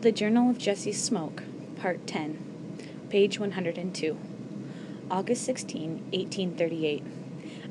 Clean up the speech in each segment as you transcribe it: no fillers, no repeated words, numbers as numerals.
The Journal of Jesse Smoke, Part 10, page 102. August 16, 1838.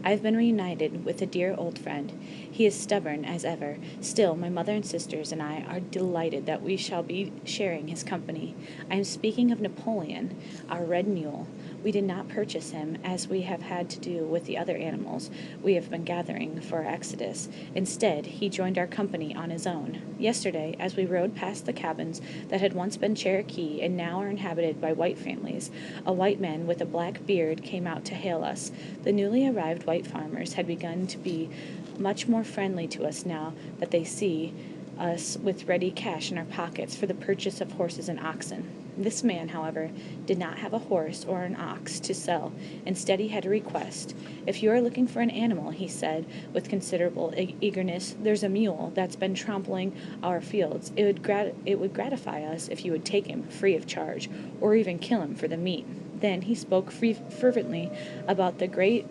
I have been reunited with a dear old friend. He is stubborn as ever. Still, my mother and sisters and I are delighted that we shall be sharing his company. I am speaking of Napoleon, our red mule. We did not purchase him, as we have had to do with the other animals we have been gathering for our exodus. Instead, he joined our company on his own. Yesterday, as we rode past the cabins that had once been Cherokee and now are inhabited by white families, a white man with a black beard came out to hail us. The newly arrived white farmers had begun to be much more friendly to us now that they see us with ready cash in our pockets for the purchase of horses and oxen. This man, however, did not have a horse or an ox to sell. Instead, he had a request. "If you are looking for an animal," he said, with considerable eagerness, "there's a mule that's been trampling our fields. It would gratify us if you would take him free of charge, or even kill him for the meat." Then he spoke fervently about the great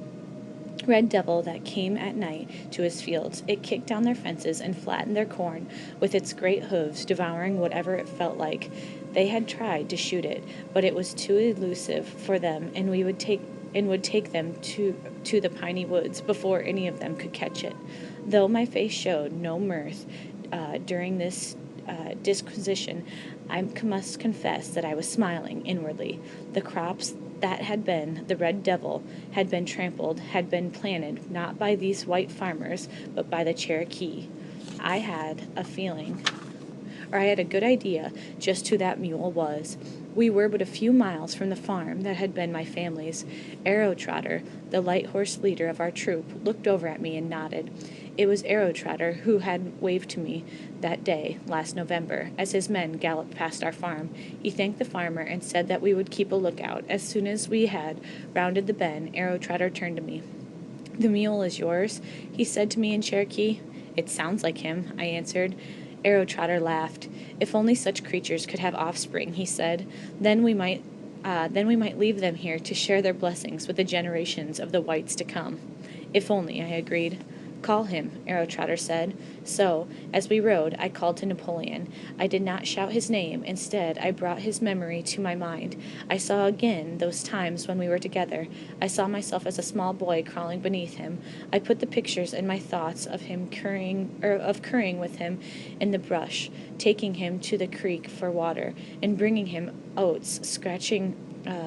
red devil that came at night to his fields. It kicked down their fences and flattened their corn with its great hoofs, devouring whatever it felt like. They had tried to shoot it, but it was too elusive for them, and would take them to the piney woods before any of them could catch it. Though my face showed no mirth during this disquisition, I must confess that I was smiling inwardly. The crops that had been the red devil had been trampled, had been planted, not by these white farmers, but by the Cherokee. I had a good idea just who that mule was. We were but a few miles from the farm that had been my family's. Arrow Trotter, the light horse leader of our troop, looked over at me and nodded. It was Arrow Trotter who had waved to me that day, last November, as his men galloped past our farm. He thanked the farmer and said that we would keep a lookout. As soon as we had rounded the bend, Arrow Trotter turned to me. "The mule is yours?" he said to me in Cherokee. "It sounds like him," I answered. Arrow Trotter laughed. "If only such creatures could have offspring," he said, then we might leave them here to share their blessings with the generations of the whites to come." "If only," I agreed. "Call him," Arrow Trotter said. So, as we rode, I called to Napoleon. I did not shout his name. Instead, I brought his memory to my mind. I saw again those times when we were together. I saw myself as a small boy crawling beneath him. I put the pictures in my thoughts of him currying with him in the brush, taking him to the creek for water, and bringing him oats, scratching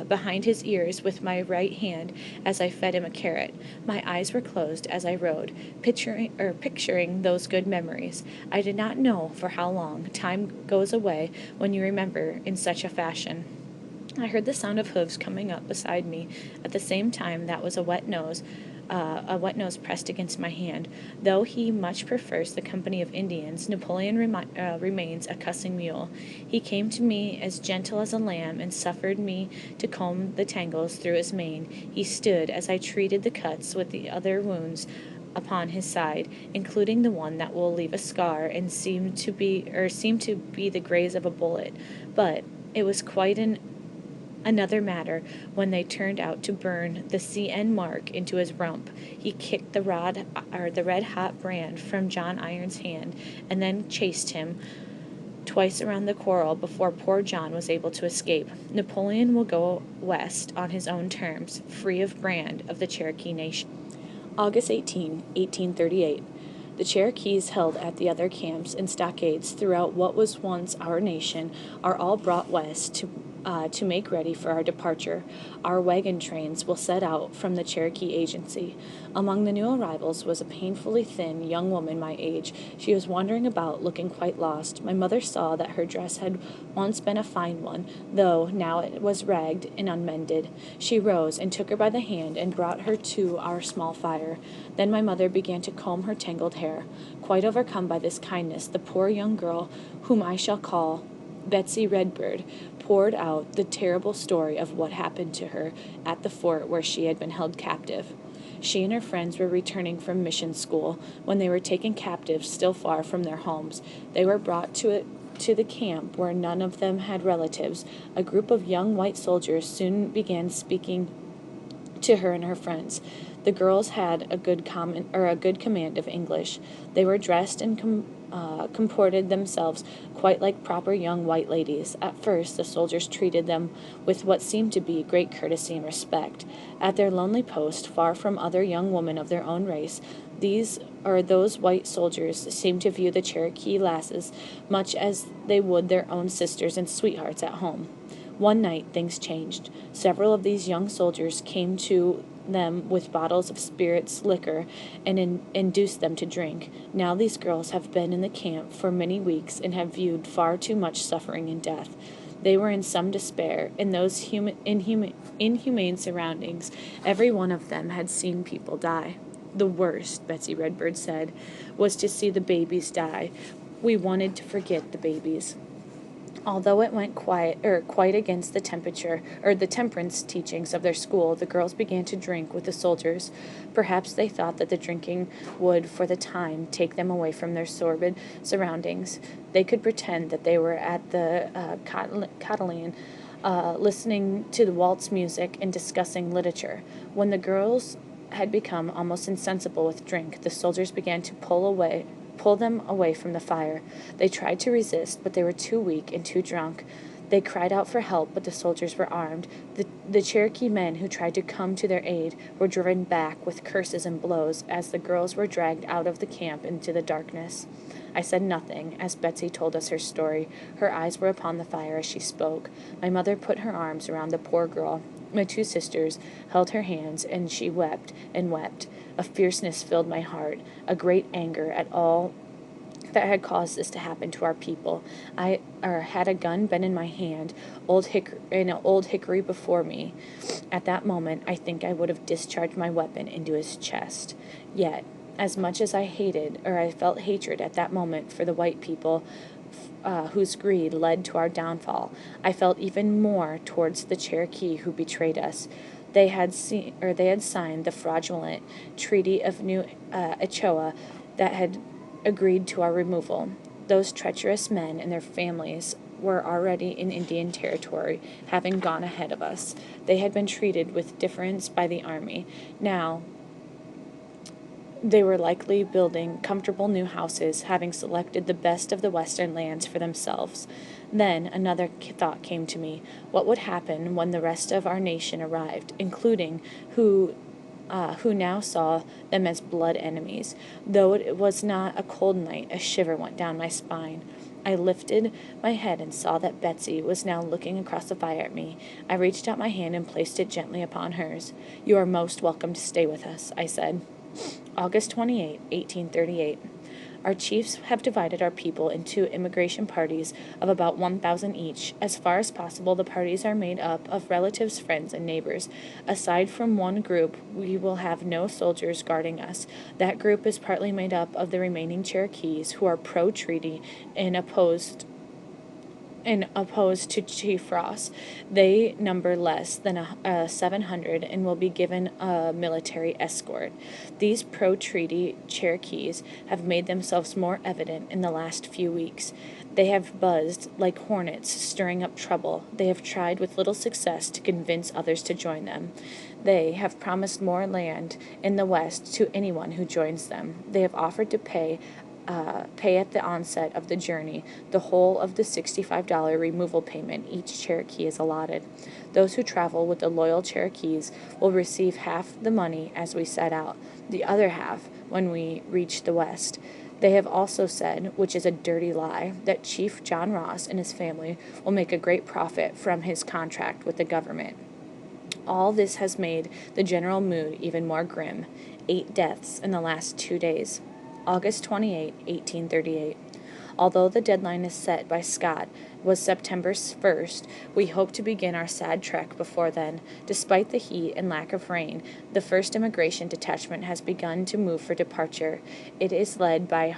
behind his ears with my right hand as I fed him a carrot. My eyes were closed as I rode, picturing those good memories. I did not know for how long. Time goes away when you remember in such a fashion. I heard the sound of hoofs coming up beside me. At the same time, that was a wet nose pressed against my hand. Though he much prefers the company of Indians, Napoleon remains a cussing mule. He came to me as gentle as a lamb and suffered me to comb the tangles through his mane. He stood as I treated the cuts with the other wounds upon his side, including the one that will leave a scar and seem to be the graze of a bullet. But it was quite another matter when they turned out to burn the CN mark into his rump. He kicked the red-hot brand from John Iron's hand, and then chased him twice around the quarrel before poor John was able to escape. Napoleon will go west on his own terms, free of brand of the Cherokee Nation. August 18, 1838. The Cherokees held at the other camps and stockades throughout what was once our nation are all brought west to make ready for our departure. Our wagon trains will set out from the Cherokee Agency. Among the new arrivals was a painfully thin young woman my age. She was wandering about, looking quite lost. My mother saw that her dress had once been a fine one, though now it was ragged and unmended. She rose and took her by the hand and brought her to our small fire. Then my mother began to comb her tangled hair. Quite overcome by this kindness, the poor young girl, whom I shall call Betsy Redbird, poured out the terrible story of what happened to her at the fort where she had been held captive. She and her friends were returning from mission school when they were taken captive still far from their homes. They were brought to the camp where none of them had relatives. A group of young white soldiers soon began speaking to her and her friends. The girls had a good command of English. They were dressed in comported themselves quite like proper young white ladies. At first, the soldiers treated them with what seemed to be great courtesy and respect. At their lonely post, far from other young women of their own race, those white soldiers seemed to view the Cherokee lasses much as they would their own sisters and sweethearts at home. One night things changed. Several of these young soldiers came to them with bottles of spirits liquor and induced them to drink. Now these girls have been in the camp for many weeks and have viewed far too much suffering and death. They were in some despair. In those inhumane surroundings, every one of them had seen people die. The worst, Betsy Redbird said, was to see the babies die. We wanted to forget the babies. Although it went quite against the temperance teachings of their school, the girls began to drink with the soldiers. Perhaps they thought that the drinking would, for the time, take them away from their sordid surroundings. They could pretend that they were at the Catalan, listening to the waltz music and discussing literature. When the girls had become almost insensible with drink, the soldiers began to pull them away from the fire. They tried to resist, but they were too weak and too drunk. They cried out for help, but the soldiers were armed. The Cherokee men who tried to come to their aid were driven back with curses and blows as the girls were dragged out of the camp into the darkness. I said nothing as Betsy told us her story. Her eyes were upon the fire as she spoke. My mother put her arms around the poor girl. My two sisters held her hands, and she wept and wept. A fierceness filled my heart, a great anger at all that had caused this to happen to our people. Had a gun been in my hand, an old hickory before me. At that moment, I think I would have discharged my weapon into his chest. Yet, as much as I felt hatred at that moment for the white people, whose greed led to our downfall, I felt even more towards the Cherokee who betrayed us. They had signed the fraudulent Treaty of New Echoa that had agreed to our removal. Those treacherous men and their families were already in Indian territory, having gone ahead of us. They had been treated with deference by the army. Now they were likely building comfortable new houses, having selected the best of the western lands for themselves. Then another thought came to me. What would happen when the rest of our nation arrived, including who now saw them as blood enemies? Though it was not a cold night, a shiver went down my spine. I lifted my head and saw that Betsy was now looking across the fire at me. I reached out my hand and placed it gently upon hers. "You are most welcome to stay with us," I said. August 28, 1838. Our chiefs have divided our people into immigration parties of about 1,000 each. As far as possible, the parties are made up of relatives, friends, and neighbors. Aside from one group, we will have no soldiers guarding us. That group is partly made up of the remaining Cherokees, who are pro-treaty and opposed to Chief Ross. They number less than 700 and will be given a military escort. These pro-treaty Cherokees have made themselves more evident in the last few weeks. They have buzzed like hornets, stirring up trouble. They have tried with little success to convince others to join them. They have promised more land in the West to anyone who joins them. They have offered to pay at the onset of the journey the whole of the $65 removal payment each Cherokee is allotted. Those who travel with the loyal Cherokees will receive half the money as we set out, the other half when we reach the West. They have also said, which is a dirty lie, that Chief John Ross and his family will make a great profit from his contract with the government. All this has made the general mood even more grim. 8 deaths in the last 2 days. August 28, 1838. Although the deadline is set by Scott was September 1st, we hope to begin our sad trek before then. Despite the heat and lack of rain, the first immigration detachment has begun to move for departure. It is led by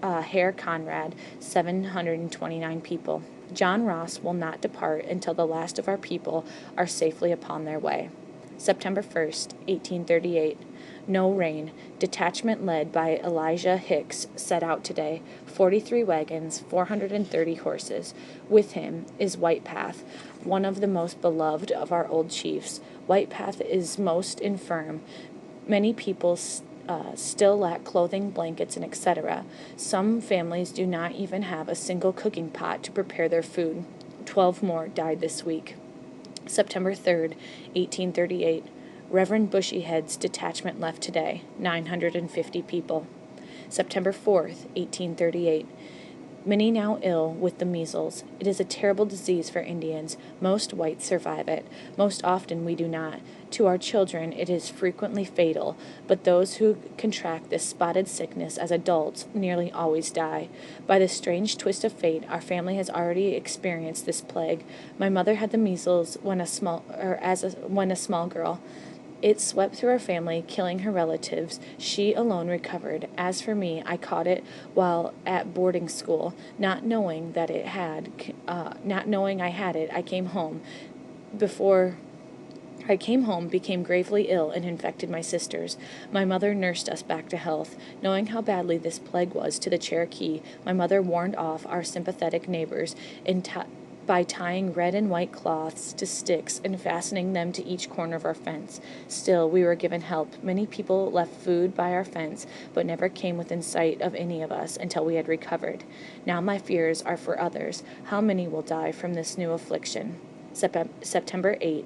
Herr Conrad, 729 people. John Ross will not depart until the last of our people are safely upon their way. September 1st, 1838. No rain. Detachment led by Elijah Hicks set out today. 43 wagons, 430 horses. With him is White Path, one of the most beloved of our old chiefs. White Path is most infirm. Many people still lack clothing, blankets, and etc. Some families do not even have a single cooking pot to prepare their food. 12 more died this week. September 3rd, 1838. Reverend Bushyhead's detachment left today, 950 people. September 4th, 1838. Many now ill with the measles. It is a terrible disease for Indians. Most whites survive it. Most often we do not. To our children it is frequently fatal, but those who contract this spotted sickness as adults nearly always die. By the strange twist of fate, our family has already experienced this plague. My mother had the measles when a small girl. It swept through our family, killing her relatives. She alone recovered. As for me, I caught it while at boarding school, not knowing I had it. I came home. Became gravely ill, and infected my sisters. My mother nursed us back to health. Knowing how badly this plague was to the Cherokee, my mother warned off our sympathetic neighbors by tying red and white cloths to sticks and fastening them to each corner of our fence. Still, we were given help. Many people left food by our fence, but never came within sight of any of us until we had recovered. Now my fears are for others. How many will die from this new affliction? September 8,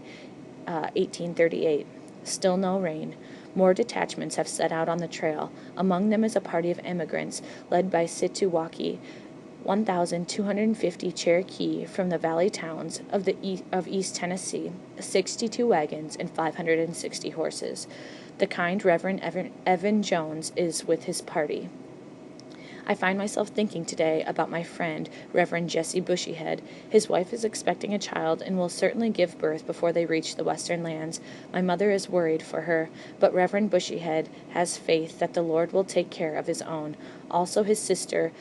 1838. Still no rain. More detachments have set out on the trail. Among them is a party of emigrants led by Situwaki, 1,250 Cherokee from the valley towns of East Tennessee, 62 wagons, and 560 horses. The kind Reverend Evan Jones is with his party. I find myself thinking today about my friend, Reverend Jesse Bushyhead. His wife is expecting a child and will certainly give birth before they reach the western lands. My mother is worried for her, but Reverend Bushyhead has faith that the Lord will take care of his own. Also, his sister,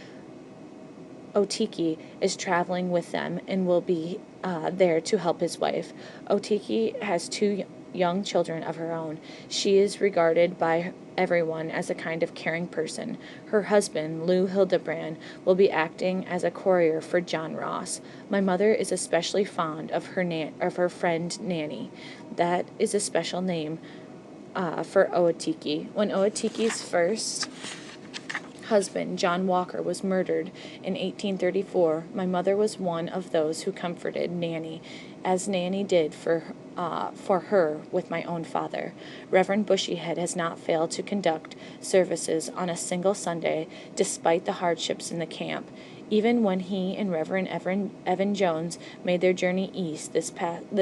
Otiki, is traveling with them and will be there to help his wife. Otiki has two young children of her own. She is regarded by everyone as a kind of caring person. Her husband, Lou Hildebrand, will be acting as a courier for John Ross. My mother is especially fond of her friend Nanny. That is a special name for Otiki. When Otiki's first husband, John Walker, was murdered in 1834, my mother was one of those who comforted Nanny, as Nanny did for her with my own father. Reverend Bushyhead has not failed to conduct services on a single Sunday, despite the hardships in the camp. Even when he and Reverend Evan Jones made their journey east this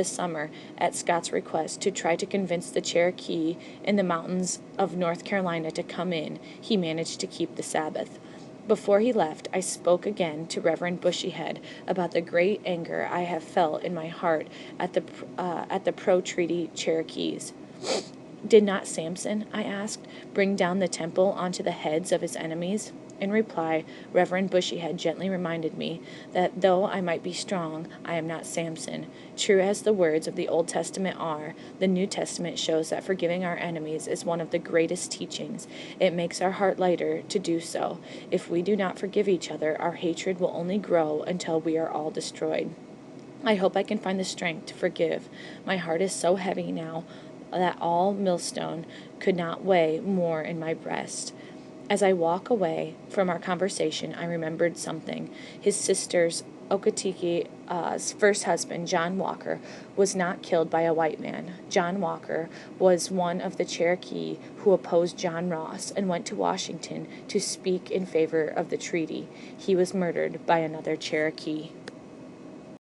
summer at Scott's request to try to convince the Cherokee in the mountains of North Carolina to come in, he managed to keep the Sabbath. Before he left, I spoke again to Reverend Bushyhead about the great anger I have felt in my heart at the pro-treaty Cherokees. Did not Samson, I asked, bring down the temple onto the heads of his enemies? In reply, Reverend Bushyhead gently reminded me that though I might be strong, I am not Samson. True as the words of the Old Testament are, the New Testament shows that forgiving our enemies is one of the greatest teachings. It makes our heart lighter to do so. If we do not forgive each other, our hatred will only grow until we are all destroyed. I hope I can find the strength to forgive. My heart is so heavy now that all millstone could not weigh more in my breast. As I walk away from our conversation, I remembered something. His sister's Okotiki's first husband, John Walker, was not killed by a white man. John Walker was one of the Cherokee who opposed John Ross and went to Washington to speak in favor of the treaty. He was murdered by another Cherokee.